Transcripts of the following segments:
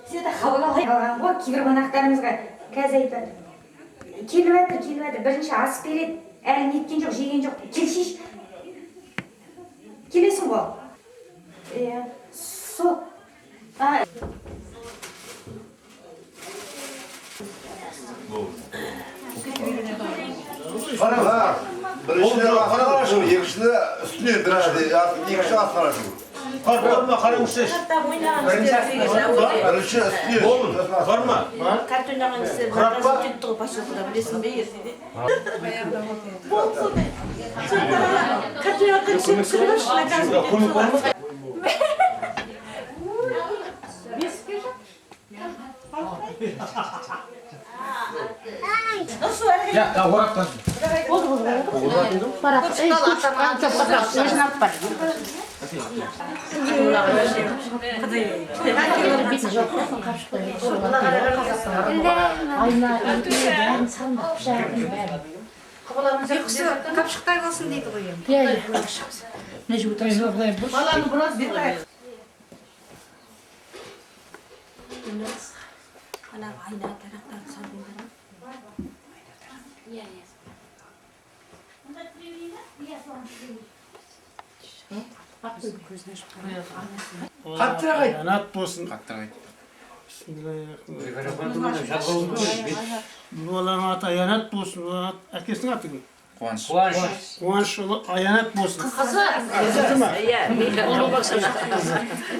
Сізді қабылдауға алған ғой, кейбір қонақтарымызға қазір айтады. Келіп жатыр, бірінші ас береді, әлі неткен жоқ, жеген жоқ. Келшеш. Келесің ғой. Сол. Қараңдар, біріншіде қараңдар, екіншіде үстіне біріншіде, екінші ас қарашың. Қараңызшы. Бірінші үстіне. Бар ма? Карт ойнаған кісі жетті ғой поселкада, білесің бе ертеде? Карт ойнаған кісі көмек бар ма? Қапшықтай болсын дейді ғой енді. Баланы біраз берді. Ана айна тарақтарды салдыңдар ма? Қаттырақ айт. Анат болсын. Қаттырақ айт. Баланың аты Аянат болсын. Әкесінің аты кім? Қуаныш. Қуаныш ұлы Аянат болсын. Қызы? Қызы ма?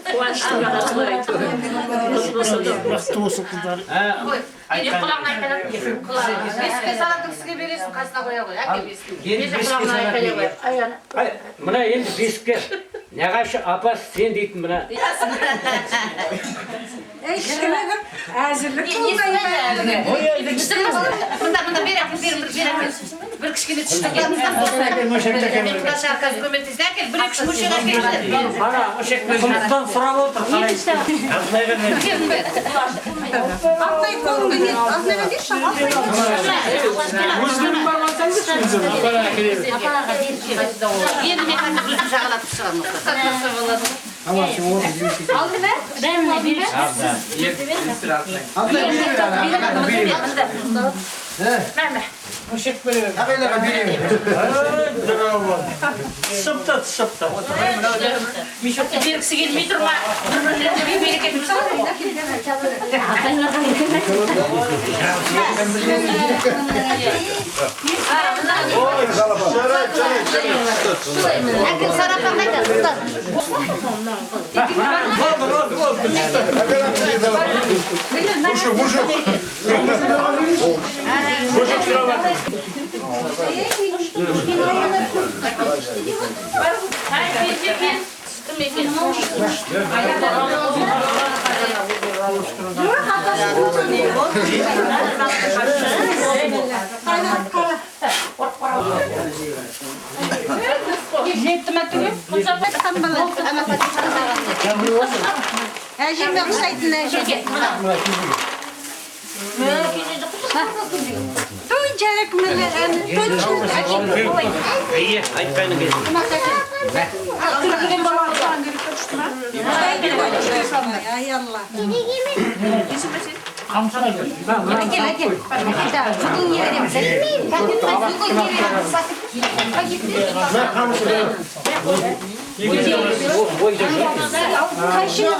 Қуаныштың ағасы айтты. Бақытты болсын қыздар. Құлағына айтқан құлағына. Бесікке салатын кісіге бересің, қасына қоя қой. Әке бесікке. Құлағына айтқан қой. Мына енді бесікке нағашы апа сен дейтін мына. Кішкене әзірлік болмай. Мұнда бір кішкене түштік. Мен құлашы арқасы көмектесін әкел, бір екі мүшек әкелді. Ана мүшекпен жұмыстан сұрап отыр. Алтай көрінген еді, алдына берші, Өзінің бар ма айтсаңызшы өзі? Енді мен қазір біздің жағалатып шығармыз. Алды ма? Бәріне береш. Мүшек беремін. Ағайларға беремін. Түсіпті. Мишотты бергісі келмей тұр ма? Бір-бірлеріне берекетіміз Әкел сарапан Жетті ма түгел? Әжеме ұқсайтын әжеге. Той жарық мөлі İyi, hadi ben de Ay Allah.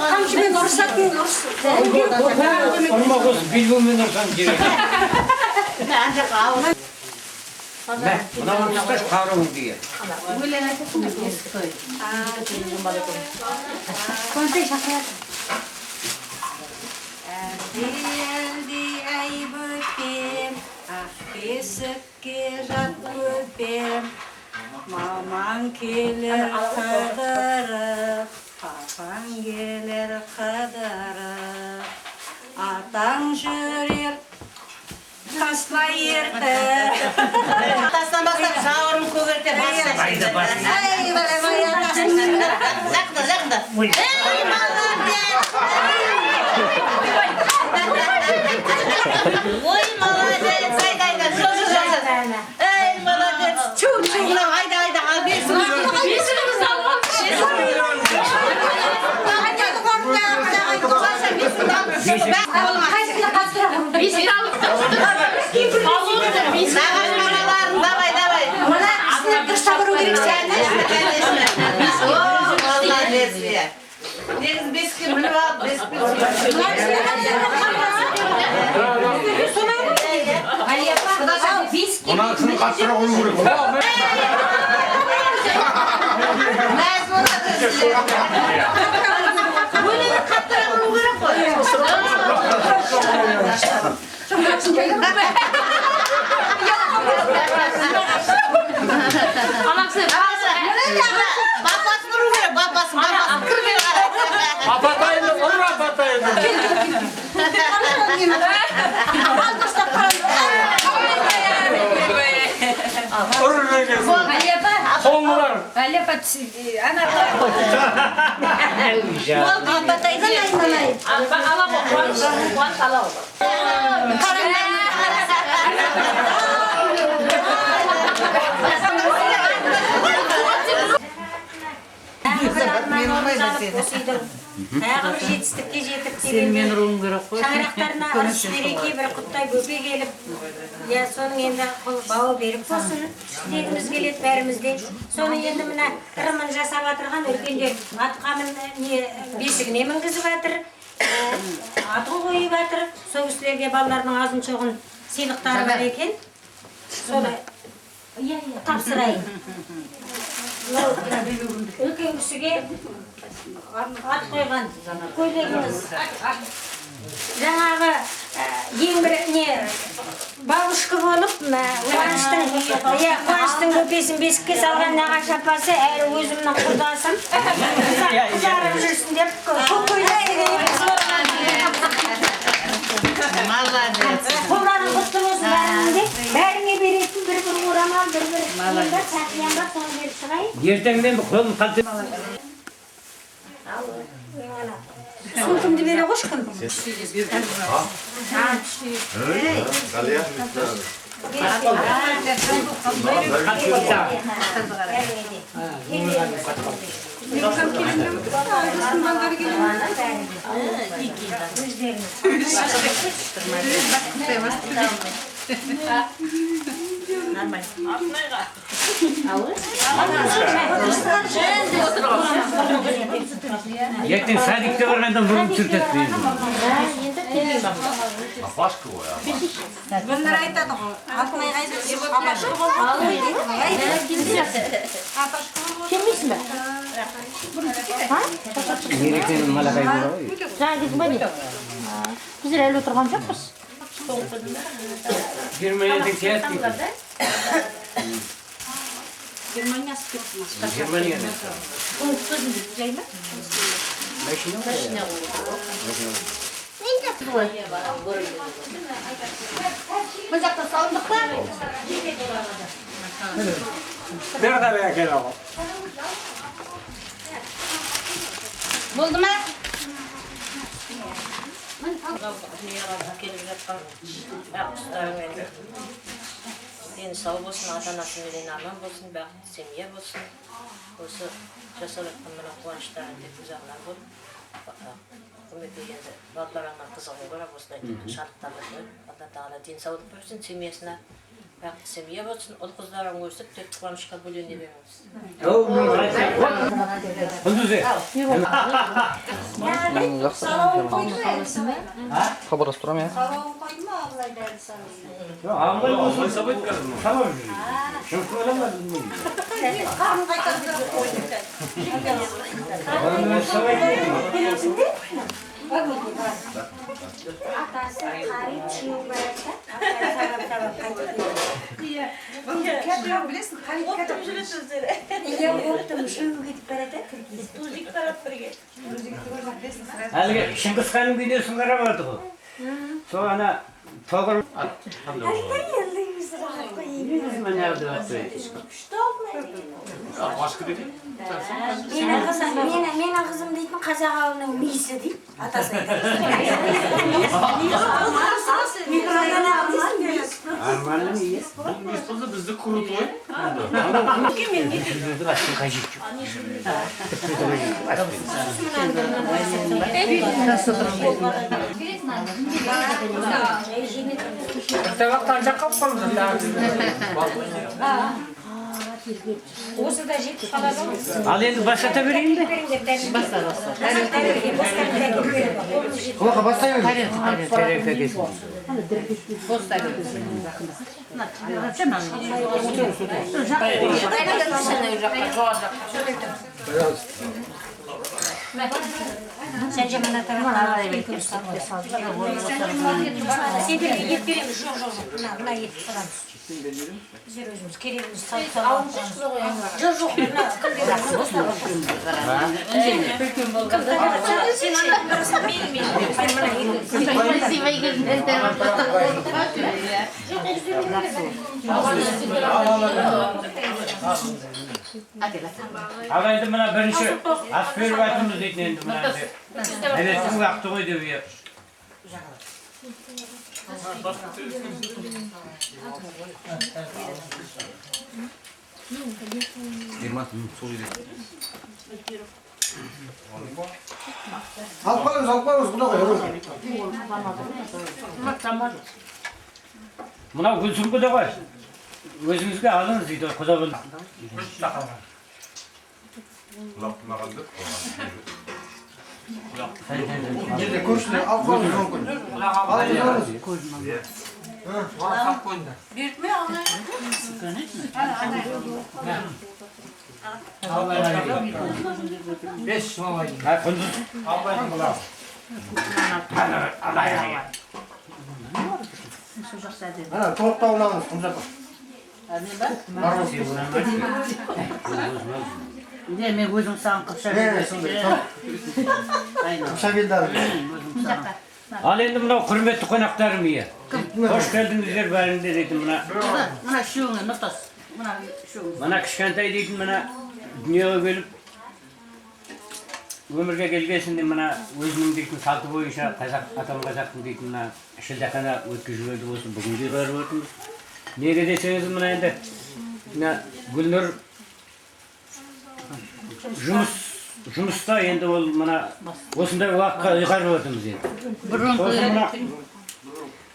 Қамшымен ұрсатын ұрсын. Olma kız bilmem ne olsam gerek. Buna bakış karım diye. Geldi ay böpem, ah kesikке jat böpem. Maman kelir kıdırıp, papan gelir kıdırıp. Атаң жүрер, таслай ерді. Атасынан бастап жауырын көгерте басса. Ай, бай, атасын. Жақында. Ей, молодец! Ой, молодец! Айда, жо. Ей, молодец! Чу. Мынау айда, ал бесігімізді алып. Давай. Мына кісіні дұрыс табыру керек сен. Молодец. Негіз бесікке біліп алып, Ona kısmı kaçtıra onu vuruyor. Бөлені қаттыра құру керек қой. Бапасын ұру керек, бапасын. Кірмей қара. Apataydı, olur apataydı. Olur öyle. Kollar. Аяғы бір жетістікке жетіп дегенде шаңырақтарына ырыс береке бір құттай бөпе келіп, соның енді бауы беріп болсын істегіміз келеді бәрімізде. Соны енді мына ырымын жасап атырған үлкендер атқамын бесігіне мінгізіп атыр, атқы қойып атыр. Сол кісілерге балалардың азын шоғын сыйлықтары бар екен. Соны тапсырайын. Үлкен кісіге ат қойған көйлегіміз жаңағы ең бір бабушка болып қуаныштың көпесін бесікке салған нағашы апасы әрі өзімнің құрдасым қызарып жүрсін деп көп көйлек қолдарың құтты болсын бәріңе беретін бір орамал бір сақиян бар соны беріп шығайын. Yerden bir kolum kaldı. Сумкамды бере қошқын. Kaleye. Yakın sadıkta var adam vurup sürtetmeyin. Apашka o ya. Bunlar айтады ғой. Атмай қайда апашқа болды дейді. Келмейсің бе? Yerekten malakay var. Жаңа кетің ба не? Біздер әлі отырған жоқпыз. Germanya'da seyahat ettik. Германия спектр. Germanya'da. Бұл жақта салындық па? Nerede be gel oğlum? Болды mu? Kelip жатқан aqışlarım deni sağ olsun, ata-anası bilen aman bolsun, baqıtlı semya bolsun. Осы жасап жатқан мына қуаныштарын тек ұзағынан болып, құрмет дегенде балаларына қызығу бар, осылай шарттарды қойып, Алла Тағала денсаулық берсін, семьясына бақытты семья болсын, ұл қыздарың өсіп, тек қуанышқа бөлене беріңіз. Хабарласып тұрам, иә? Салауын қойды ма, Абылай дәл саны? Қарын қайтарып қойды. Atası qarayib chiyib boradi. Sabab qaytib keladi. O'tdim, shunga ketib boradi. Tuzlik qarab birga. Әлгі Шыңғысханның бейнесін қарап отырдық ғой. Сол ана тоғыр... Менің қызым дейтін қазақ ауылының мейісі дейді. Атасы айтады. Арманның ие. Бізді крутой. Осы да жетіп қалады ғой. Ал енді бастата берейін бе? Құлақа бастай берді. Тарелка кесін. Sen jamana tarafına ет береміз. Жоқ. Мына ет тұрамыз. Біздер өзіміз керегіміз салып Жоқ, мына Ал енді мына бірінші ас беріп айтымыз дейтін енді мына енді. Әдеттің уақыты ғой деп ие. Алып қалыңыз, құда қой. Мынау Гүлсім құда ғой. Өзіңізге алыңыз дейді құда бұл. Жерде көршілер алып қалыңыз мүмкін. Ана, тоқта ұнамыз, құмжапа. Мен өзім саған қыпша Құша келді. Ал енді мынау құрметті қонақтарым ие. Қош келдіңіздер бәріңде дейтін мына. Мына шуыңы, нұқтас. Мына кішкентай дейтін мына дүниеге келіп өмірге келгесінде мына өзінің дейтін салты бойынша атам қазақтың дейтін мына шілдехана өткізіп осы бүгінге қарап отырмыз. Неге десеңіз мына енді Гүлнұр жұмыста енді ол мына осындай уақытқа ұйғарып отырмыз енді. Сосын мына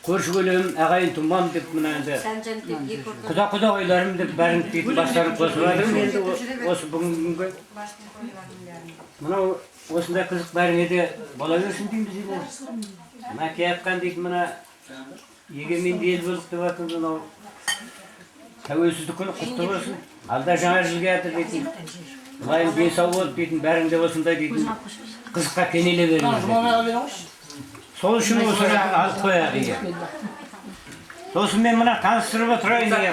көрші көлем ағайын тумам деп мына енді құда ойларым деп бәрін дейтін бастарын қосып жатырмын енді осы бүгінгі. Мынау осындай қызық бәріңе де бола берсін дейміз енді. Мәке айтқан дейтін мына егеменді ел болдық деп жатырмыз мынау. Тәуелсіздік күні құтты болсын. Алда жаңа жылге жатыр дейтін. Бұлайым денсау болып дейтін, бәріңде осындай дейтін қызыққа кенеле беріңіз. Сол үшін осы алып қояды ие. Сосын мен мына таныстырып отырайын ие.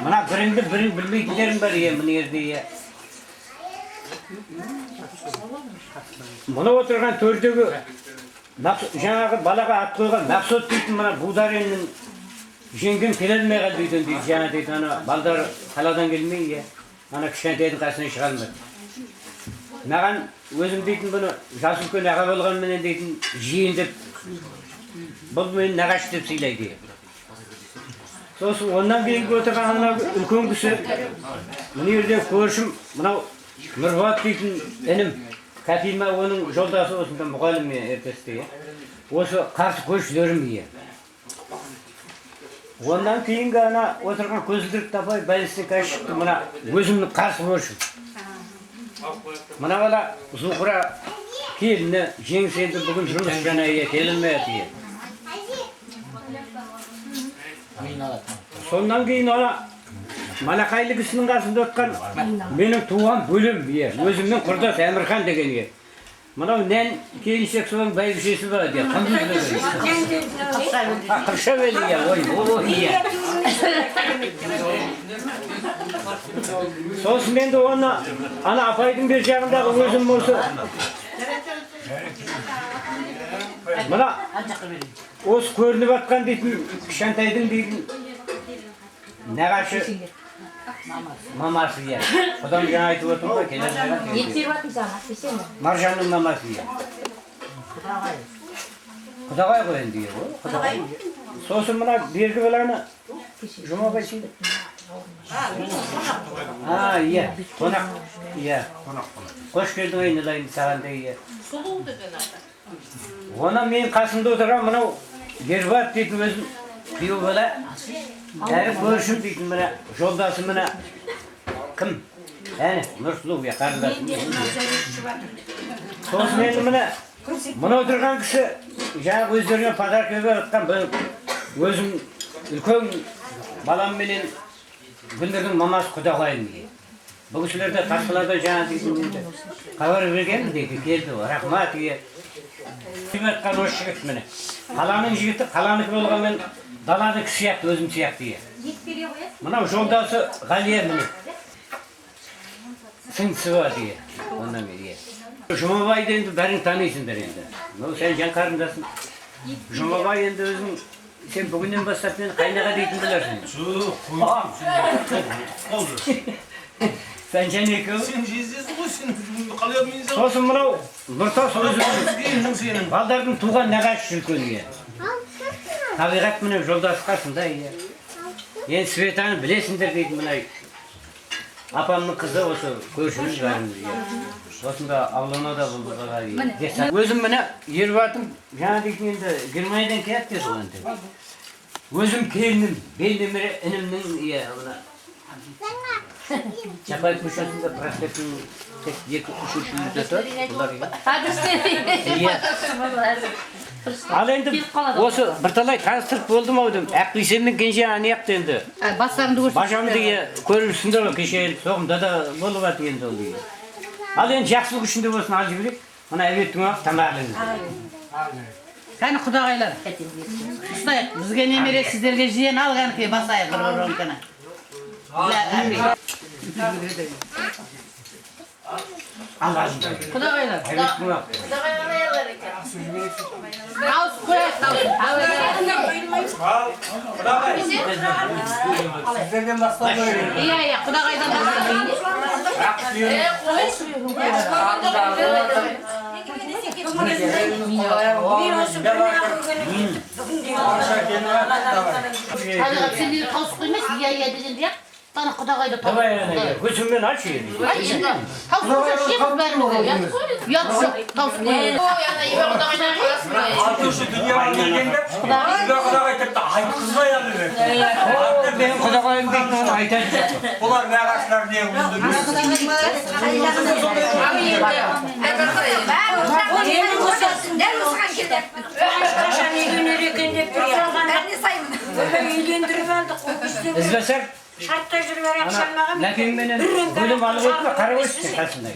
Мына біріңді бірің білмейтіндерің бар ие, мына жерде ие. Мұны отырған төрдегі жаңағы балаға ат қойған Мақсот дейтін мына Будариннің жеңген келе алмай қалды үйден дейді, жаңа дейді, ана балдар қаладан келмей, ана кішкентайдың қасынан шыға алмады. Маған өзім дейтін бұны жас үлкен аға болғанменен дейтін жиен деп бұл мені нағашы деп сыйлайды. Сосын ондан кейінгі отырған ана үлкен кісі мына жерде көршім мынау Нұрбат дейтін інім Кәпима оның жолдасы осында мұғалім ертесте. Осы қарсы көршілерім ие. Ондан кейінгі ана отырған көзілдірік тапай бәлістен шықты мына өзімнің қарсы көршім. Мына бала Зухра келіні жеңіс енді бүгін жұмыс жана келінмейді. Сондан кейін ана Малақайлы кісінің қасында отқан менің туған бөлім өзімнің құрдас Әмірхан деген. Мынау нән келіншек соның бәйбішесі бар де. Қыршавелі ой. Сосын мен де оны ана апайдың бер жағындағы өзім осы. Мына осы көрініп атқан дейтін кішкентайдың дейтін нағашы мамасы ия. Одан жаңа айтып отырмын ғой, келер жаған. Маржанның мамасы ия. Құдағай ғой енді ия. Сосын мына бергі баланы Жұмабай сүйді. Ия, қонақ. Ия. Қош келдің айналайын саған да ия. Оны мен қасымда отырған мынау Гербат дейтін өзім күйеу бала. Әрі көршім дейтін мына жолдасы мына кім? Әне, Нұрсұлу қарындасым. Сосын енді мына отырған кісі жаңағы өздеріне подарка беріп жатқан өзім үлкен баламменен Гүлдердің мамасы Құдағайым. Бұл кісілерде қасқаларда жаңа дейтін хабар берген дейді, келді, рахмат ие. Атқан осы жігіт міне. Қаланың жігіті, қаланыкі болғанмен даланы кісі сияқты, өзім сияқты ие. Мынау жолдасы Ғалия міне. Сыңсы бар ие. Ондан ие. Жұмабайды енді бәрін танисыңдар енді. Сен жан қарындасың. Жұмабай енді өзің сен бүгіннен бастап мені қайнаға дейтін білерсің. Сен және екеу? Сен жездесің ғой, сен қалай мен сен? Сосын мынау Нұртас өзі балдардың туған нағашы үлкен ие. Табиғат міне жолдасы қасында ие. Енді Светаны білесіңдер дейді мынай. Апамның қызы осы көршіміз бәріміз ие. Осында Авлонада болдыға ие. Өзім міне Ербатым жаңа дейтін енді Германиядан келеді деді ғой енді. Өзім келінім, белнемері інімнің ие. Чапай көшесінде проспектің тек 2-3 үйде тұр. Ал енді осы бірталай таныстырып болдым ау деймін. Ақбейсен мен Кенже анияқты енді. Бажамды көріпсіңдер ғой, кеше соғымда да болып аты енді ол дейді. Ал енді жақсылық үшінде болсын ал жіберек. Мына әбеттің ақ тамағыңыз. Қане Құдағайлар. Ұстайық, бізге немере сіздерге жиен алған ке басайық бір кені. Құдағайлар. Құдағайлар аялар екен. Ауыз қояқ, Сіздерден бастап қойын. Иә, Құдағайдан Құдағайды тауып Көшіммен ашы еді. тауып шеміз бәрімізде, ұят жоқ, тауып қойын. Аты үшін дүнияға келгенде Құдағай тіпті айтқызбай алды. Мен Құдағайым дейтін оны айтады. Бұлар нағашылар не Ізбәсәр Шартта жүргер ақшамаған. Нәкең менен бөлім алып өтті, қарап өтті қасында.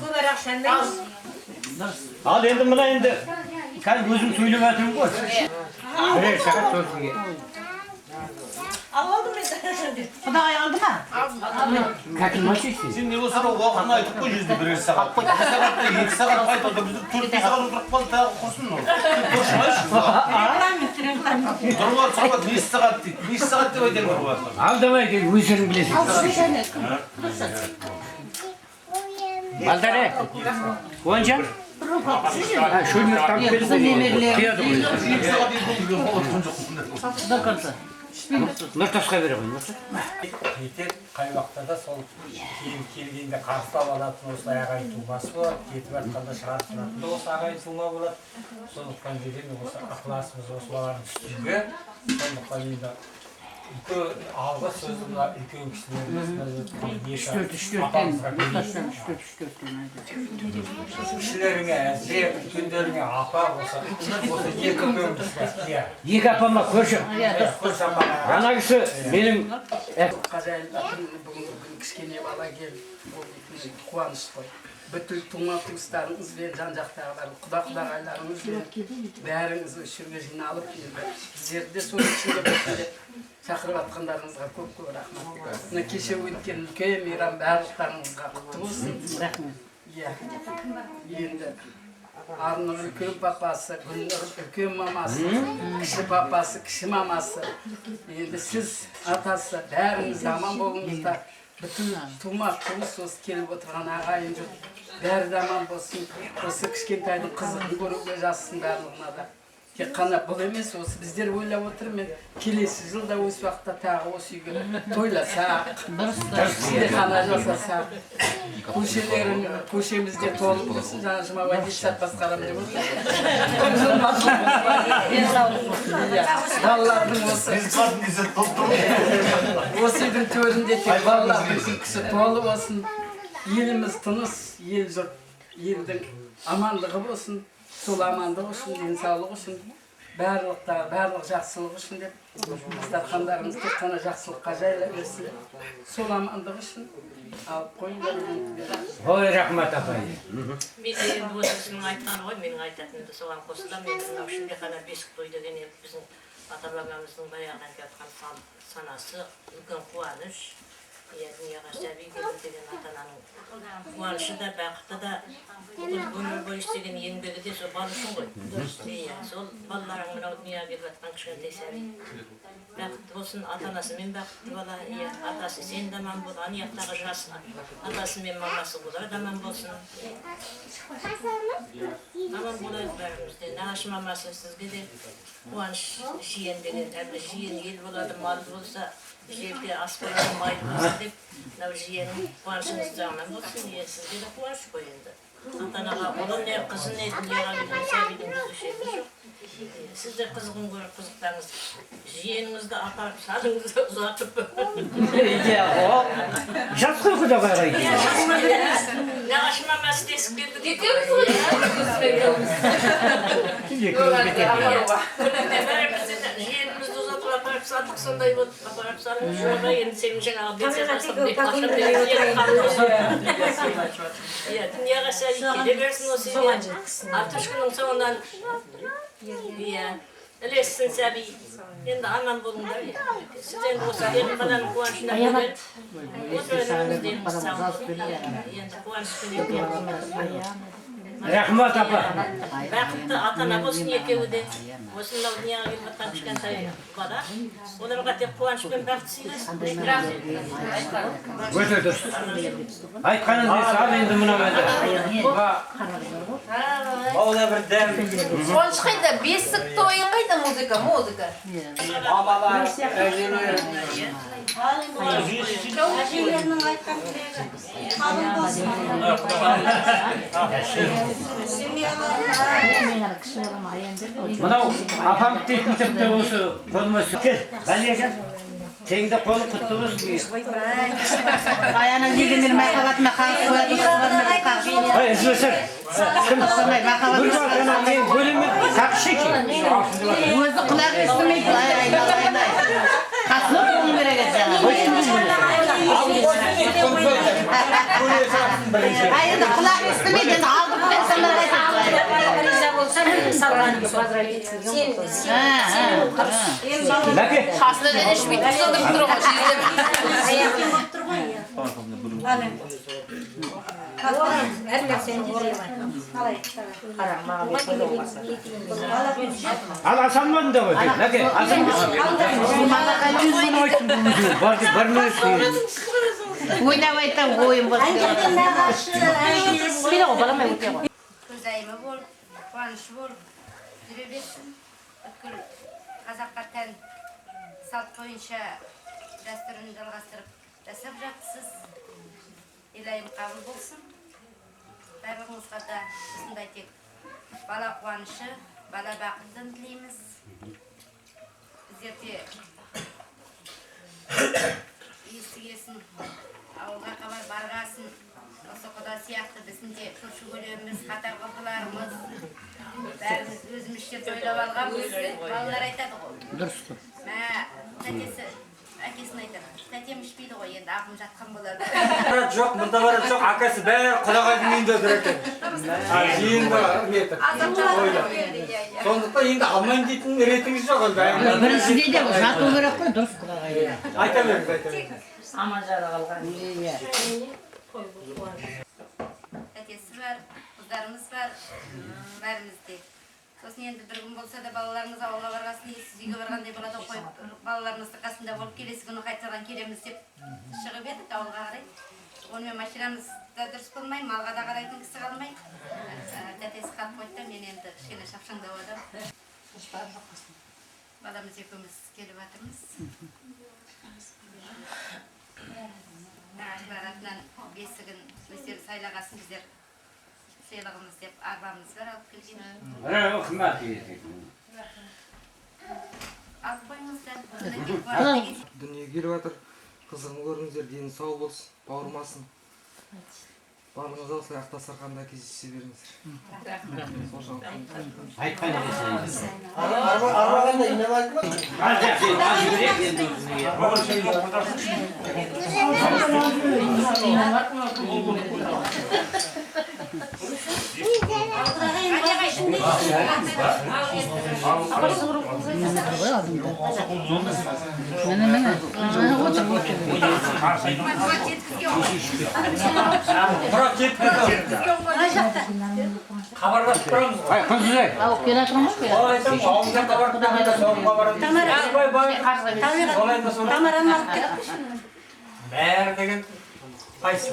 Көбір ақшамаған. Ал енді мұна енді қазір өзім сөйлеп жатырмын ғой. Бірер сағат сосын Ал oldu mu? Құдағай алды ма? Кәкіл машинсің? Сен не болса да уақытын айтып қой жүзді бірер сағат. Бір сағатта 2 сағат айтылды, бізді 4 сағат отырып қалды тағы құрсын ол. Көршімайсың. Тұрғар сағат 5 сағат дейді. 5 сағат деп айтайын бар. Ал давай дейді, өздерің білесің. Baldarı. Onca? Ha, şunu tam Nurtasqa бере қой, Нұртас. Кетет қай уақытта да сол келгенде қарсылап алатын осы ағайын тумасы болады, кетіп жатқанда шығарып тұратын да осы ағайын тума болады. Сондықтан деген осы ықыласымыз осы баланың үстінде. Сондықтан енді үлкен алғы сөзі мына үлкен кісілеріңе әже, үлкендеріңе апа болса, осы екі көмірсі. Екі апама көрші. Ана кісі менің бүгінгі кішкене бала келіп, ол қуаныш қой. Бүткіл тума-туыстарыңыз бен жан-жақтағылар, құда-құдағайларыңыз бен бәріңіз үшірге жиналып, біздерді соның ішінде болса шақырып атқандарыңызға көп-көп рахмат. Мына кеше өткен үлкен мейрам барлықтарыңызға құтты болсын. Рахмет. Иә, енді Арының үлкен папасы, Гүлнұр үлкен мамасы, кіші папасы, кіші мамасы. Енді сіз атасы бәріңіз аман болыңыздар. Bütün тума туыс осы келіп отырған ағайын жұрт бәрі де аман болсын. Осы кішкентайдың қызығын көруге жазсын барлығына да. Тек қана бұл емес, осы біздер ойлап отыр, мен келесі жылда осы уақытта тағы осы үйге тойласақ, шілдехана жасасақ, көшемізде толып болсын, жаңа жұма уәдесат басқарам деп отыр. Балалардың осы үйдің төрінде тек балалардың күлкісі толы болсын, еліміз тыныс, ел жұрт, елдің амандығы болсын. Сол амандық үшін, денсаулық үшін, барлық жақсылық үшін деп, дастархандарыңыз тек қана жақсылыққа жайыла берсін. Сол амандық үшін алып қойыңдар. Ой, рахмат апай. Мен енді өзіңіздің айтқан ғой, менің айтатынымды соған қосыла, мен мынау шілдехана бесік той деген біздің ата-бабамыздың баяғыдан келатқан санасы, үлкен қуаныш. Дүнияға сәби келді деген ата-ананың қуанышы да, бақыты да, өмір бойы істеген еңбегі де сол бал үшін ғой. Сол балаларың мынау дүнияға келіп жатқан кішкентай сәби бақытты болсын, ата-анасымен бақытты бала, атасы сен де аман бол, аяқтағы жас атасы мен мамасы олар да аман болсын. Аман болайық бәрімізде. Нағашы мамасы сізге де қуаныш жиен деген, әлгі жиен ел болады, мал болса, жерде ас болады, май болса деп, мынау жиенің қуанышыңызды аман болсын, сізге де қуаныш қой енді. Ата-анаға ұлын не, қызын не, дүнияға келген сәбидің жүзі шегі жоқ. Сіздер қызығын көріп қызықтаңыз, жиеніңізді апарып салыңызды ұзатып. Жас қой құдағайға екен. Нағашы мамасы тесік берді дейді. Жиенімізді ұзатып апарып салдық, сондай болып апарып салыңыз. Жоға енді сенің жаңағы бетсен дүнияға сәби келе берсін осы үйде. Артышқының соңынан ілессін сәби. Енді аман болыңдар. Сіз енді осы келін қаланың қуанышына бөліп, осы өніміздеріңіз сауын. Енді қуанышпен екен. Рахмат апа. Бақытты ата-ана болсын екеуі де. Осынау дүнияға келіп жатқан кішкентай бала. Оларға тек қуанышпен бақыт сыйласын. Өте дұрыс. Айтқаныңыз сал енді мына мәді. Ол да бір дәм. Қуаныш қайда? Бесік тойы қайда музыка? Мамалар, әжелер. Әжелерінің айтқан тілегі қалың болсын. Мынау апам дейтін тіпті осы болмасы. Кел, Ғалия, сенің де қолы құтты болсын. Аяна неге мен махаббатыма қалып қоятын Ой, үзбесір. Кім? Нұрбақына мен бөлімін сақшы екен. өзі құлақ естімейді. Айналайынай. Қасына болу керек еді жаңа. Айында құлақ естімейді, енді алды бұдан сондар айтады. Риза болсам, салғаным сен Бәке. Қасына және ішмейді. Тұсылдырып тұр ғой, жездеп. аяқпен болып тұр ғой. Әр нәрсені қалай Ал асанмадың да ғой, Бәке. Асанмадың. Бар мені Ойнап айтам, ойын болсын. Мені ғой, балам өте ғой. Көзайымы болып, қуанышы болып жүре берсін. Бүткіл қазаққа тән салт бойынша дәстүрін жалғастырып жасап жатсыз. Илайым қабыл болсын. Барлығыңызға да осындай тек бала қуанышы, бала бақытын тілейміз. Біздерде естігесін, ауылға хабар барғасын. Осы құда сияқты біздің де көрші көлеміміз, қатар қылдыларымыз, бәріміз өзімізше тойлап алғанбыз. Балалар айтады ғой. Дұрыс қой. Мә, тәтесі, әкесін айтады. Тәтем ішпейді ғой, енді ағым жатқан болады. Барат жоқ, мұнда барат жоқ. Акасы бәрі құдағайдың үйінде отыр екен. Жиында нетіп. Сондықтан енді алмайын дейтін ретіңіз жоқ. Біріншіде де жату керек қой, дұрыс құдағай. Айта беріңіз, айта беріңіз. Аман жара қалған. Тәтесі бар, қыздарымыз бар, бәрімізде. Сосын енді бір күн болса да балаларымыз ауылға барғасын, сіз үйге барғандай болады қойып, балаларымыздың қасында болып келесі күні қайтадан келеміз деп шығып едік ауылға қарай. Онымен машинамыз да дұрыс болмай, малға да қарайтын кісі қалмай. Тәтесі қалып қойды да мен енді кішкене шапшаңдап отырмын. Баламыз екеуміз келіп жатырмыз. Баратынан бесігін өздері сайлағасын біздер сыйлығымыз деп арбамыз бар алып келген. Рахмат. Алып қойыңыздар. Дүниеге келіп жатыр. Қызығын көріңіздер, дені сау болсын, бауырмасын. Барлығыңыз осылай ақтасарқанда кездесе беріңіздер. Айтқан екенсің. Арбағанда инем айтма. Хабарласып тұрамыз ғой. Қыз-ай. Алып келе жатырмыз ғой. Айтам, ауылда хабар күтемейді, соғымға барамыз. Тамараны алып келіп. Бәрі деген қайсы?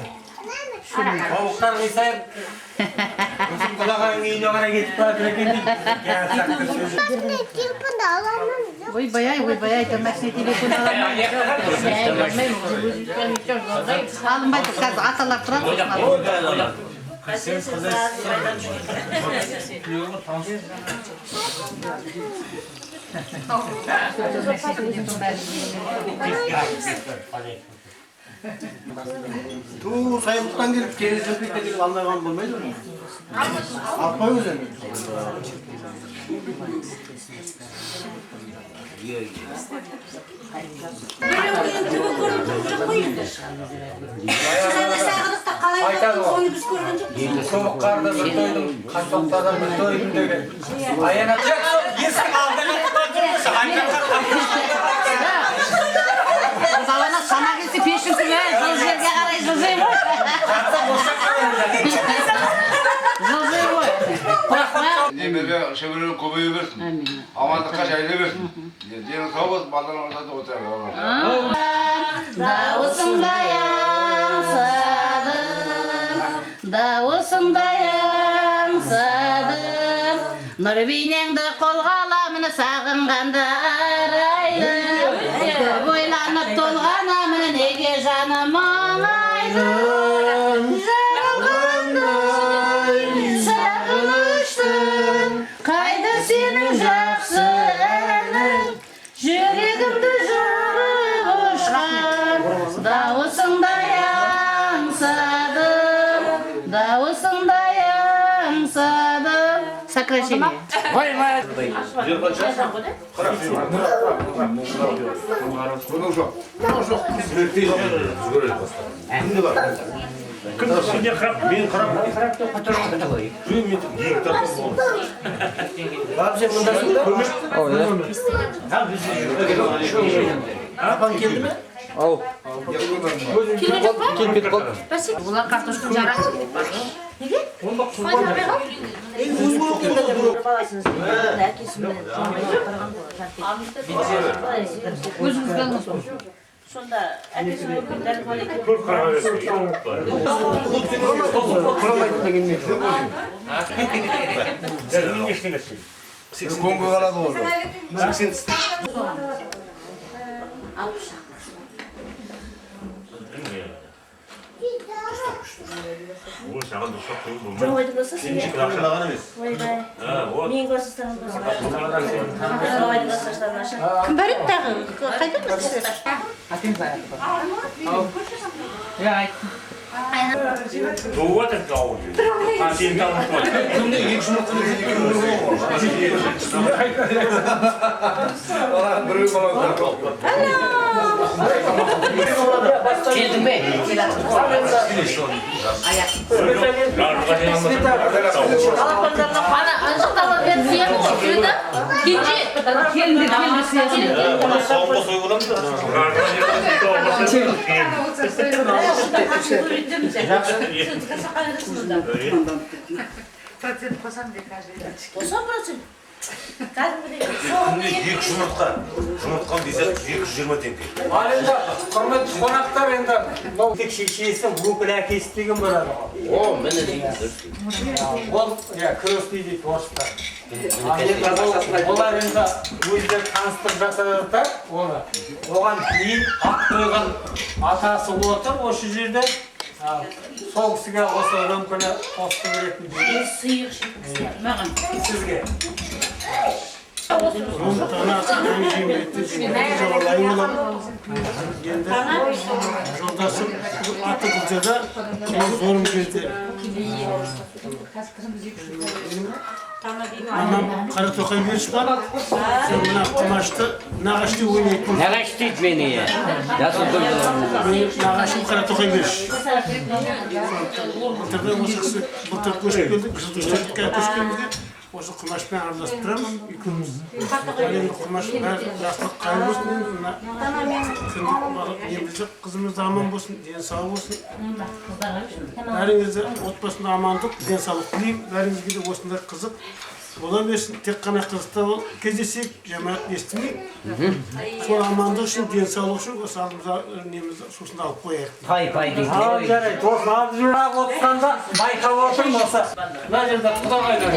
Қауықтар қисайып, құдағайың үйіне қарай кетіп баратыр екен дейді. Ойбай, айтам, мәсіне телефон аламын. Алынбайды, қазір аталар тұрады. Ту сайылықтан келіп келесі жөпекте келіп алмайған болмайды ма? Алып қойыңыз енді. Айтады ғой. Суық қарды бір тойдың, қантоқтардан бір тойдың деген. Аяна жоқ, есік алдына тұрмыш. Балана сана келсе пешін күлі, жыл жерге қарай жылжай ғой. Жылжай ғой. Немере шөберелер көбейе берсін. Амандыққа жайлы берсін. Дені сау болсын, балаларыңызда да отыра. Дауысыңдай аңсадым, дауысыңдай аңсадым, нұр бейнеңді қолға аламын сағынғанда арайлым, көп ойланып толғанамын неге жаным аңайдым, жаралғандай сағыныштың қайда сенің жақсы әнің, жүрегімді жарып ұшқан дауысыңдай аңсадым, дауысыңдай аңсадым. Сокращение. Мен қарап Апаң келді ме? Ау. Келмеді қалды. Олар картошка жарады. Неге? Өзіңіз қалыңыз ғой. Sonda әкесінің өкілдері бар екен. Kongo kalak oldu. Жоқ айтып отырсыз. Ойбай. Мен көрсетсем кім бар еді тағы? Қайдамыз? Ya aytdim. Keldim be. Ana anjaqtaba ben suyam çıkıyordu. Gece. Keldi siyasi. Жұмыртқан десек 220 теңге. Ал енді құрметті қонақтар енді мынау тек шешесі өкіл әкесі деген болады ғой. О, міне дейді. Ол крестный дейді орыстар. Олар енді өздері таныстырып жасады да оны. Оған кейін ат қойған атасы отыр осы жерде. Сол кісіге осы рөмкені қосты беретін дейді. Маған. Сізге. Жолдасым аты Гүлжада, зорым кезде. Анам Қаратоқай беріш бар, сен мына құмашты нағашты ойнайтын. Нағаш дейді мені, жасыл Нағашым Қаратоқай беріш. Былтырда осы кісі былтыр көшіп келдік, жылдың көшіп келдік. Осы құмашпен араласып тұрамыз, екеуміз. Енді құмаш бәрі жақсылық қайыр болсын, енді қызымыз аман болсын, денсаулық болсын. Бәріңізді отбасында амандық, денсаулық тілеймін. Бәріңізге де осындай қызық бола берсін. Тек қана қызықта кездесек, жамағат естімейік. Сол амандық үшін, денсаулық үшін осы алдымызда немізді сусында алып қояйық. Пай дейді. Жарайды, осы алып жүріп отырғанда байқап отырмын осы. Мына жерде құдағайлар.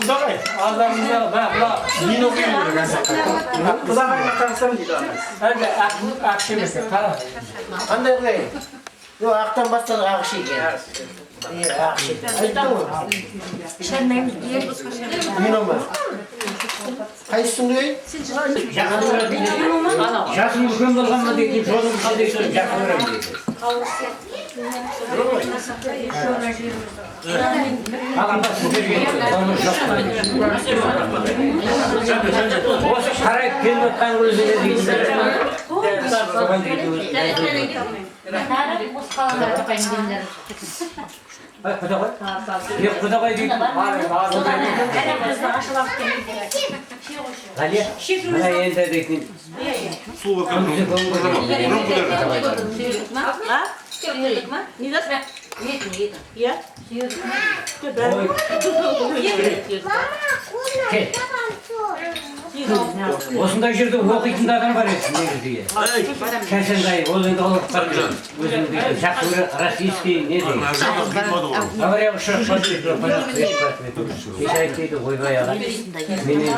Құдағай, алдарыңызда бұла мен оқиын керек. Құдағайға танысам дейді анасы. Әлде ақшы емес, қара. Қандай қойын? Жоқ, ақтан бастады ақшы екен. Ақшы. Айтам ғой. Мен олмай. Қайсың қойын? Жасым үлкен болғанға дейін жолым қалдей жақын өрем дейді. Осы қарайып келіп отқан өзіне дейсіздер. Құдағай дейді. Ғалия, мына енді дейтін. Осындай жерде оқитын адам бар еді негізі. Кәсендай, ол енді олықтар өзінің дейді, жақсы көрі российский не дейді. Говоря ұшақша дейді, кеш айт дейді, ойбай аға. Мен енді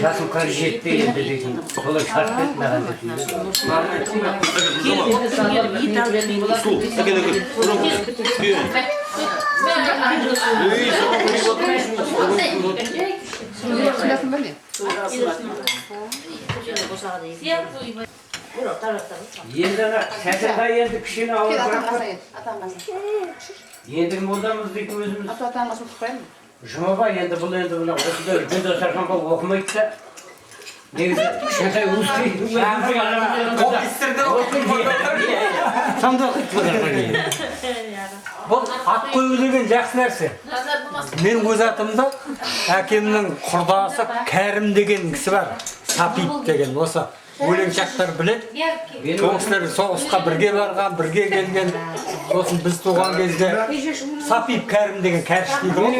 жасым қар жетті енді дейтін, солай шарт бет маған енді кәсендай енді кішкене ауыр бірақ енді молдамыз дейтін өзіміз жұмаба енді бұл енді мына осындай үлкен дастархан болып оқымайтса негізі кішкентай узкий Бұл ат қою деген жақсы нәрсе. Мен өз атымда әкемнің құрдасы Кәрім деген кісі бар. Сапип деген осы өлең шақтар біледі. Сол кісілер соғысқа бірге барған, бірге келген. Сосын біз туған кезде Сапип Кәрім деген кәріш дейді ғой.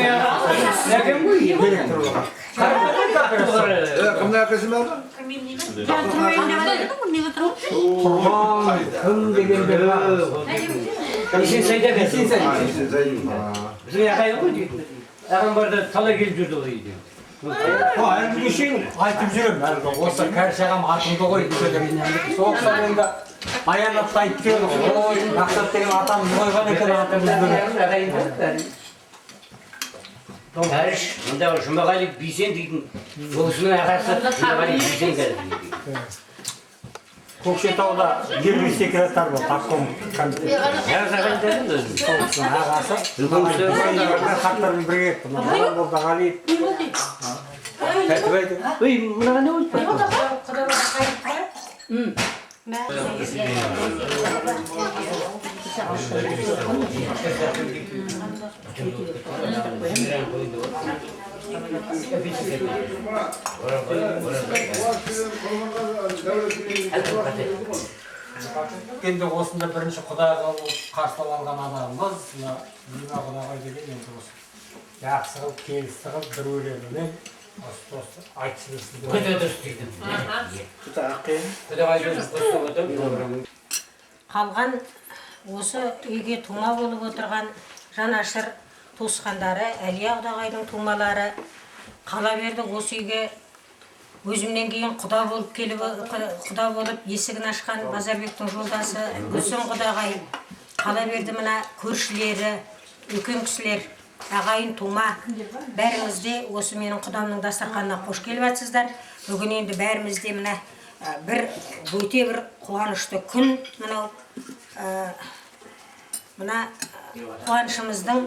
Kimden akılsın ben? Kim degende İşin sayda gelsin. Bizim yakayı yok mu? Ağam barda tala gelip жүрді ғой үйде. Endi bir şey aytып жүрөм. Осы кәршагам атымды қой десем. Соқсан енді аянатты айтып жүреді. Ой, мақсат деген атамыз қойған екен атамызды. Кәріш, мұнда Жұмағали Бейсен дейтін ол кісінің ағасы Жұмағали Бейсен келді. Көкшетауда 20 секретар бар, таком комитет. Ағасы. Хаттарын бірге еттім. Молдағали. Тәтібайды. Ой, мұнаға не болды? Енді осында бірінші құдайға қарсы алған адамымыз, Лима құдайға деген енді осы жақсы қылып, келісті қылып, бір өлеңімен осы айтысып қалған осы үйге тума болып отырған жанашыр туысқандары, Әлия құдағайдың тумалары қала берді. Осы үйге өзімнен кейін құда болып есігін ашқан Базарбектің жолдасы Гүлсім құдағай, қала берді мына көршілері, үлкен кісілер, ағайын тума, бәріңізде осы менің құдамның дастарханына қош келіп жатсыздар. Бүгін енді бәрімізде мына өте бір қуанышты күн. Мына қуанышымыздың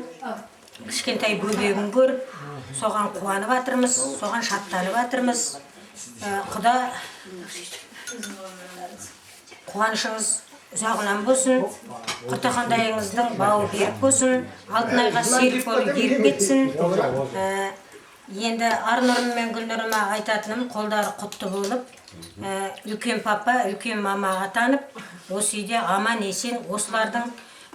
кішкентай бөбегін көріп, соған қуанып жатырмыз, соған шаттанып жатырмыз. Құда қуанышыңыз ұзағынан болсын, құртақандайыңыздың бауы берік болсын, алтын айға серік болып еріп кетсін. Енді Арнұрым мен Гүлнұрыма айтатыным, қолдары құтты болып, үлкен папа, үлкен мамаға танып, осы үйде аман есен, осылардың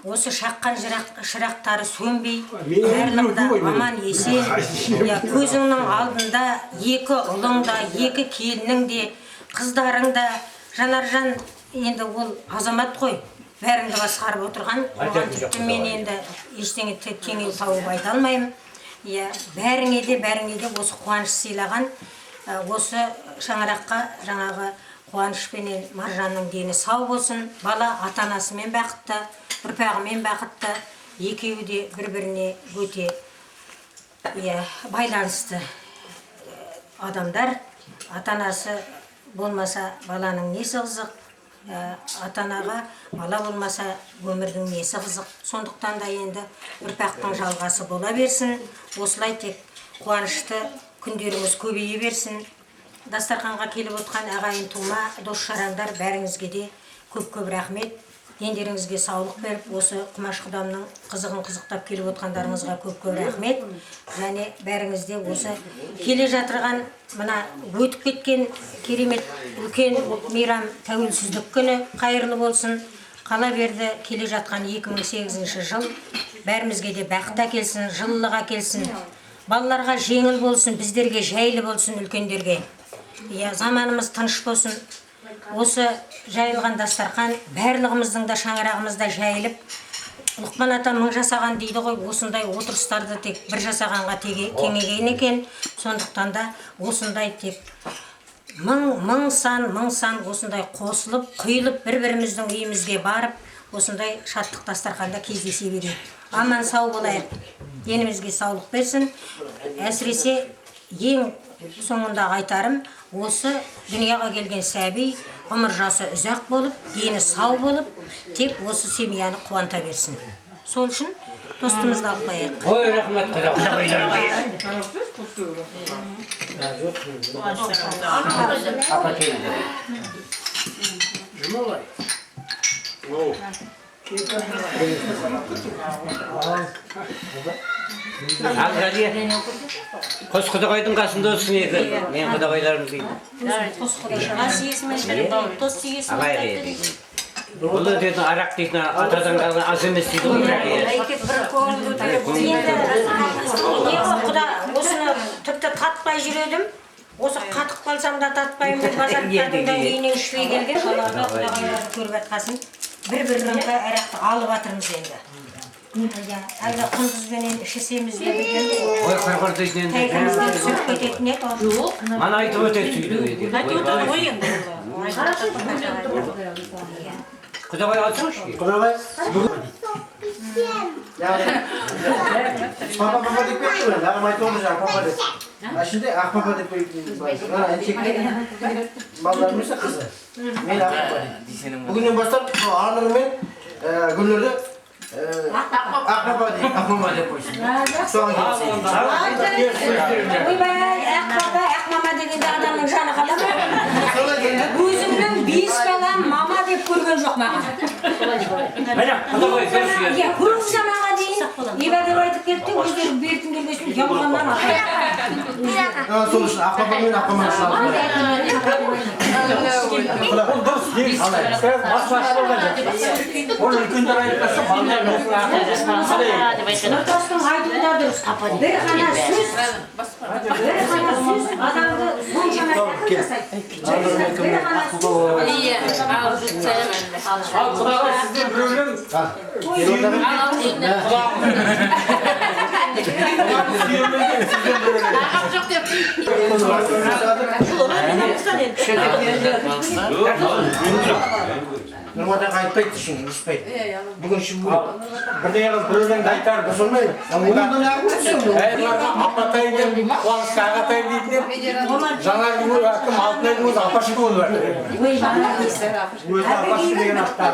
осы шаққан шырақтары сөнбей, барлығында аман есен, көзіңнің алдында екі ұлыңда, екі келінің де, қыздарың да, Жанаржан енді ол азамат қой, бәріңді басқарып отырған, оған тіпті мен енді ештеңе теңеу тауып айта алмаймын. Бәріңе де осы қуаныш сыйлаған, осы шаңыраққа жаңағы қуанышпенен Маржанның дені сау болсын, бала ата-анасымен бақытты, ұрпағымен бақытты, екеуі де бір-біріне өте байланысты адамдар. Ата-анасы болмаса баланың несі қызық, ата-анаға бала болмаса өмірдің несі қызық. Сондықтан да енді ұрпақтың жалғасы бола берсін. Осылай тек қуанышты күндеріңіз көбейе берсін. Дастарханға келіп отқан ағайын тума, дос-жарандар бәріңізге де көп-көп рахмет. Дендеріңізге саулық беріп, осы Құмаш құдамның қызығын қызықтап келіп отқандарыңызға көп-көп рахмет. Және бәріңізде осы келе жатырған, мына өтіп кеткен керемет үлкен мейрам тәуелсіздік күні қайырлы болсын. Қала берді келе жатқан 2008 жыл бәрімізге де бақыт әкелсін, жылылық әкелсін. Балаларға жеңіл болсын, біздерге жайлы болсын, үлкендерге. Заманымыз тыныш болсын. Осы жайылған дастархан барлығымыздың да шаңырағымызда жайылып, Лұқман ата мың жасаған дейді ғой, осындай отырыстарды тек бір жасағанға теңеген екен. Сондықтан да осындай тек мың сан осындай қосылып, құйылып бір-біріміздің үйімізге барып, осындай шаттық дастарханда кездесе берейік. Аман сау болайық, денімізге саулық берсін. Әсіресе ең соңында айтарым, осы дүнияға келген сәби ғұмыр жасы ұзақ болып, дені сау болып, тек осы семьяны қуанта берсін. Сол үшін достымызды алып қояйық. Ой, рахмет, Қос құдағайдың қасында olsun еді, мен құдағайларым дейді. Бұл дейтін арақ дейтін атадан қалған аз емес дейді ғой. Осыны тіпті татпай жүредім. Осы қатып қалсам да татпаймын деп базарлықтардың үйінен ішпей келген соларды құдағайлар көріп жатқасын бір рөмке арақты алып жатырмыз енді. Әлі құндызбенен ішесеміз деп екен. Ой, қырқыртайын енді. Тәйкімізден түсіп кететін еді. Мана айтып өтеді сөйлеу еді. Айтып отырды ғой енді. Құдағай алсаңшы. Құдағай, бүгін папа деп кетті ғой, ағам айтып отыр жаңа папа деп. Ішінде ақ папа деп қойып балаларым өсе қызы. Мен ақ папа дейді. Бүгіннен бастап Арнұр мен Гүлнұрды ақ папа деп қойсын. Соған Ойбай, ақ папа, ақ мама дегенде адамның жаны қалады. Өзімнің 5 балам мама деп көрген жоқ маған. Иә, көрген заманға дейін Еба деп айтып кетті, өздері бертін келгесін ұялғаннан сол үшін ақ папа мен ақ маманы салып. Нұртастың айтуында дұрыс. Бір ғана сөз адамды соншама жасайды. Бір ғана Нұрмадан айтпайды үшін, ұспайды. Бүгін үшін бірдей қыз бір өлеңді айтар, біз olmaydı. Апатайын деп, қуанышқа ағатайын дейтін жаңа күні әкім алтын айдың өзі апашығы болып бәрді. Өзі апашы деген ақтар.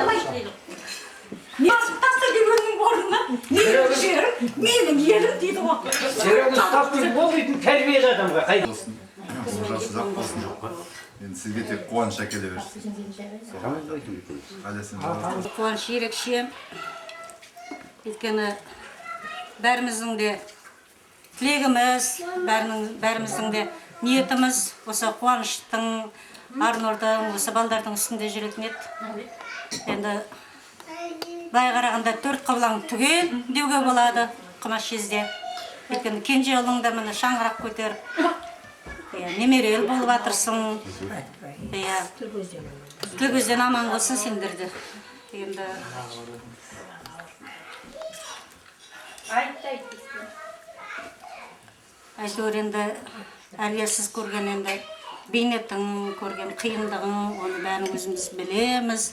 Не тастыр дегеннің орнына, менің жерім, менің елім дейді ғой. Жүрегін ұстап дейді, ол дейтін тәрбиелі адамға. Жасы ұзақ болсын жоқ па. Енді сізге тек қуаныш әкеле берсін. Қуаныш ерекше. Өйткені бәріміздің де тілегіміз, бәріміздің де ниетіміз осы қуаныштың, Арнұрдың, осы балдардың үстінде жүретін еді. Енді былай қарағанда 4 қабылаң түгел деуге болады Құмаш жезде. Өйткені кенже ұлың да міне шаңырақ көтеріп, немерел болып жатырсың. Тіл көзден аман болсын сендерді. Енді әйтеуір енді әлиясыз көрген енді бейнетін көрген қиындығын, оны бәрін өзіміз білеміз.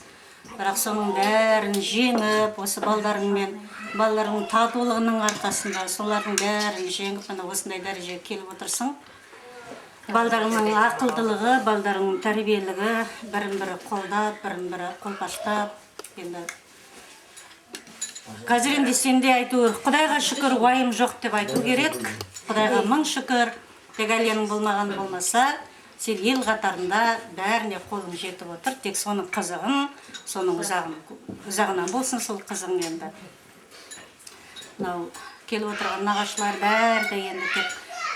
Бірақ соның бәрін жеңіп, осы балаларыңның татулығының арқасында солардың бәрін жеңіп, осындай дәрежеге келіп отырсың. Балдарыңның ақылдылығы, балдарыңның тәрбиелігі, бірін-бірі қолдап, бірін-бірі қолпаштап. Қазір енді сенде айтуы, Құдайға шүкір, уайым жоқ деп айту керек. Құдайға мың шүкір, тек әлияның болмаған болмаса, сен ел қатарында бәріне қолың жетіп отыр. Тек соның қызығын, соның ұзағынан болсын сол қызығың енді. Келіп отырған нағашылар бәрі енді тек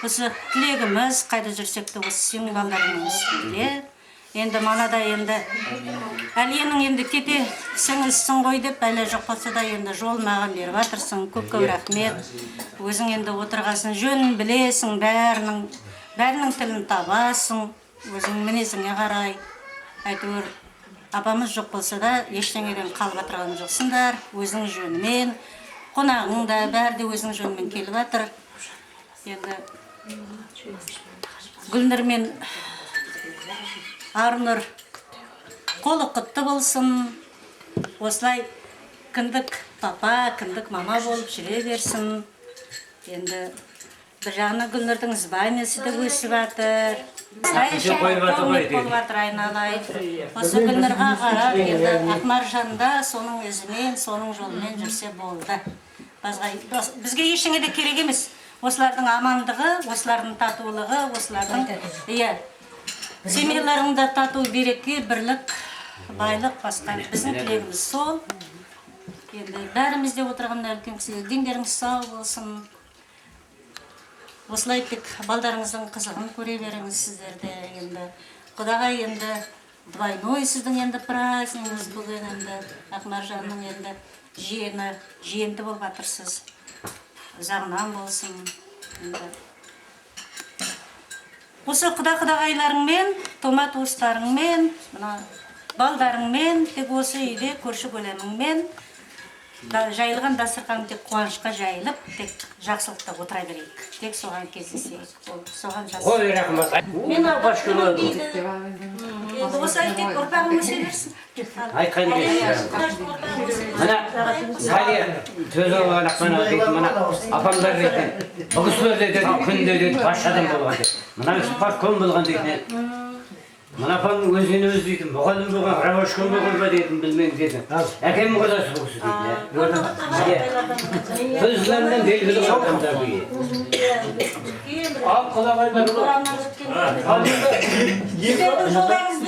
осы тілегіміз, қайда жүрсек те осы сенің балдарыңның үстінде. Енді манада енді әлияның енді кете сіңілсің ғой деп, әлі жоқ болса да енді жолын маған беріп жатырсың. Көп-көп рахмет. Өзің енді отырғасын, жөнін білесің, бәрінің тілін табасың, өзің мінезіңе қарай. Әйтеуір апамыз жоқ болса да ештеңеден қалып отырған жоқсыңдар. Өзің жөнімен, қонағың да бәрі де өзің жөнімен келіп жатыр. Енді Гүлнұр мен Арнұр қолы құтты болсын. Осылай кіндік папа, кіндік мама болып жүре берсін. Енді бір жағына Гүлнұрдың званиесі де өсіп жатыр. Осы Гүлнұрға қарап, енді Ақмаржанда соның өзімен, соның жолымен жүрсе болды. Бізге ешіңе де керек емес. Осылардың амандығы, осылардың татулығы, осылардың семьяларыңда тату, береке, бірлік, байлық басқа. Біздің тілегіміз сол. Енді бәрімізде отырғанда үлкен кісілер, дендеріңіз сау болсын. Осылай тек балдарыңыздың қызығын көре беріңіз сіздерде. Енді Құдағай енді двойной сіздің енді празднигіңіз бүгін енді Ақмаржанның енді жиенті болып жатырсыз. Ұзағынан болсын. осы құда-құдағайларыңмен, тума-туыстарыңмен, мына балдарыңмен, тек осы үйде көрші көлеміңмен жайылған дастархан тек қуанышқа жайылып, тек жақсылықта отыра берейік. Тек соған кездесейік. Соған жасайық. Ой, рахмат. Мен алғашқы дейді. Енді осы тек ұрпағың өсе берсін. айтқан кезде. Мына Сәлия сөз алғанақпен дейді, мына апамдар дейді, бұл кісілер дейді, күнде дейді, басшадан болған дейді. Мына кісі партком болған дейді. Мына апаның өзінен өзі дейді, мұғалім болған, рабочком болған ба дейтін білмеймін дейді. Әкем қодасы бұл кісі дейді. Сөзлерінен белгілі адамдар бұйы. Ал құдағайлар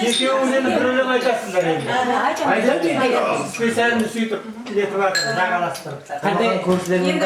екеуіңізден бір өлең айтасыңдар енді. Айтады енді. Специалін сөйтіп етіп атып жағаластырып. Қандай көршілермен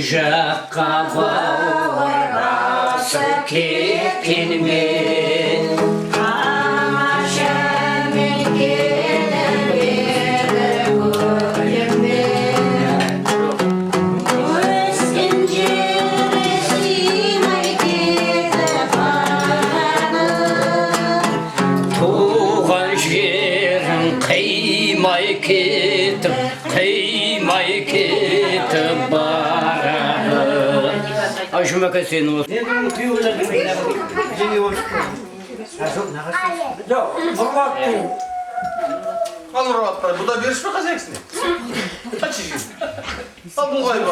жаққа бауырласып кеткенмен тамаша мекенім еді көлеммен өскен жері сыймай кетіп барады туған жерін қимай кетіп Aşıma kesin olsun. Ne diyorlar ki? Ne diyorlar? Yok, Allah Alır atlar. Bu da bir mi kazacaksın? Kaç işin? Al bu gayba.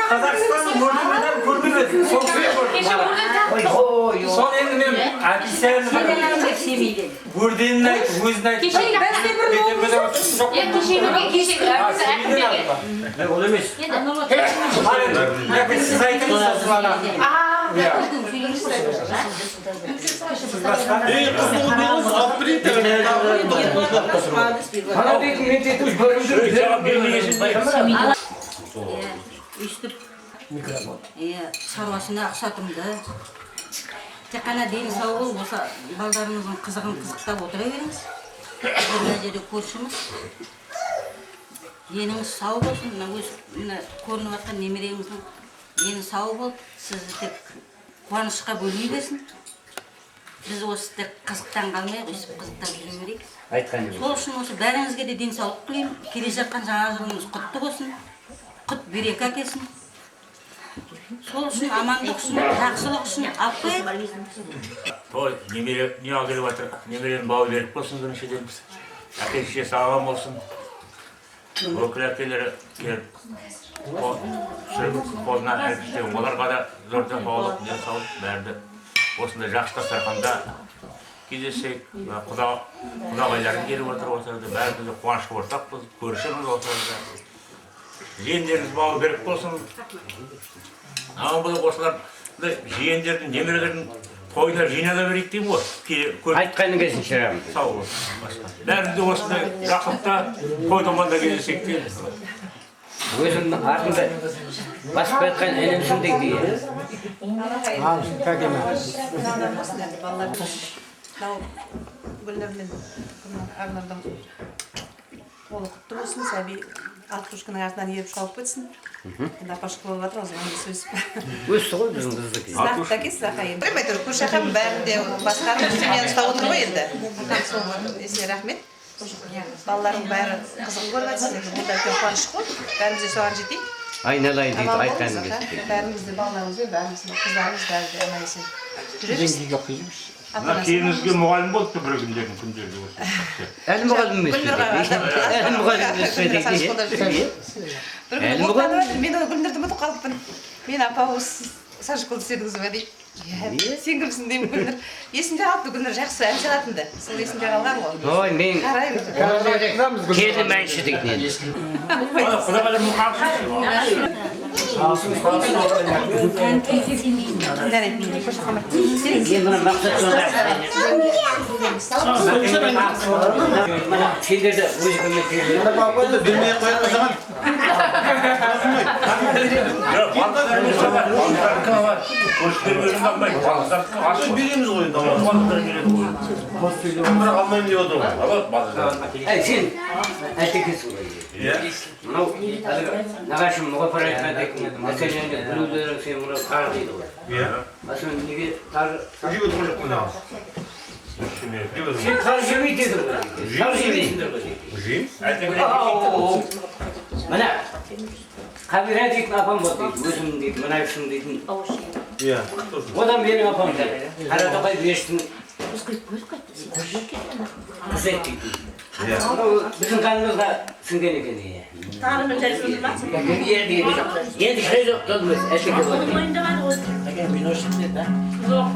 Kazakistan'ın burnundan kurdurdu. Son suya kurdurdu. Son elinden Akisar'ın vurduğundan gözünden Keşke ben de bir çok ya ne olamış? Hayır, ya biz siz aydınız bana. Өйстіп шаруасына ақсатымды тек қана дені сау болып осы балдарымыздың қызығын қызықтап отыра беріңіз. Мына жерде көршіміз деніңіз сау болсын. Мына көрініп жатқан немереңіздің дені сау болып, сізді тек қуанышқа бөлей берсін. Біз осы тек қызықтан қалмай, өйстіп қызықтап жүре берейік. Сол үшін осы бәріңізге де денсаулық тілеймін. Келе жатқан жаңа жылыңыз құтты болсын. Құт береке әкелсін. Сол үшін амандық үшін, жақсылық үшін алып қояйық. Той, немере не алып жатыр? Немеренің бауы беріп болсын біріншіден. Әке-шеше сау болсын. Өкіл әкелері келіп қолынан әркіштен оларға да зор денсаулық, бәрді осындай жақсы дастарханда кездесейік. Құдағайларың келіп отырды, бәріміз де қуанышқа ортақпыз, көрішіміз отырды. Жиендеріңіз бауы беріп болсын. Аман болып осыларды жиендердің, немерелердің тойда жинала берейік деймін ғой. Айтқаның келсін шырамыз. Сау болсын. Бәріміз де осындай жақсылықта той томанда кездесек дейміз. Өзімнің артында басып жатқан інімсіңдей дейді. Гүлнұр мен Арнардың қолы құтты болсын, сәби Алтушканың артынан еріп шауып кетсін. Енді апашық болып жатыр, осы ғанды сөзіп. Өсті ғой біздің қыздық. Сынақта келсіз ақа енді. Әйтеуір көрші ақам бәрінде басқаны мен ұстап отыр ғой енді. Сол есіне рахмет. Балалардың бәрі қызық көріп жатыр. Бұл да үлкен қуаныш қой. Бәріміз де соған жетейік. Айналайын дейді, айтқаның келсін. Бәріміз де балаларымыз бен бәріміз қыздарымыз бәрі де аман есен жүрерміз. Кейінізге мұғалім болыпты бір күндерде осы. Әлі мұғалім емес пе? Әлі мұғалім емес пе дейді. Әлі мұғалім. Мен оны Гүлнұрды ұмытып қалыппын. Мен апа осы сашколды істедіңіз бе дейді. Сен кімсің деймін Гүлнұр. Есімде қалыпты Гүлнұр жақсы ән салатынды. Сол есімде қалған ғой. Ой, мен келі мәнші дейтін еді. Құдағалар Мен бұны мақсат сонда сендерді өзі көмек бермей қоятын zaman. Береміз ғой бірақ алмаймын деп отыр ғой. Сен әйтекесің ғой. Мынау нағашым мұғапар айтқан мәселенде біреулері сен мұны тар дейді ғой. Асымен неге тар... Жеп отырған жоқ қой нағаш. Сен тар жемейді деді ғой. Тар жемейсіңдер ғой. Мына Қабира дейтін апам болды дейді, өзім дейді, мына үшін дейтін. Одан менің апам дейді, Қаратоқай бештің қыз ет дейтін. Біздің қанымызға сіңген екен дейді. Тағылымын жайсыз ма? Енді шай жоқ толмыз, әшеке болды. Жоқ.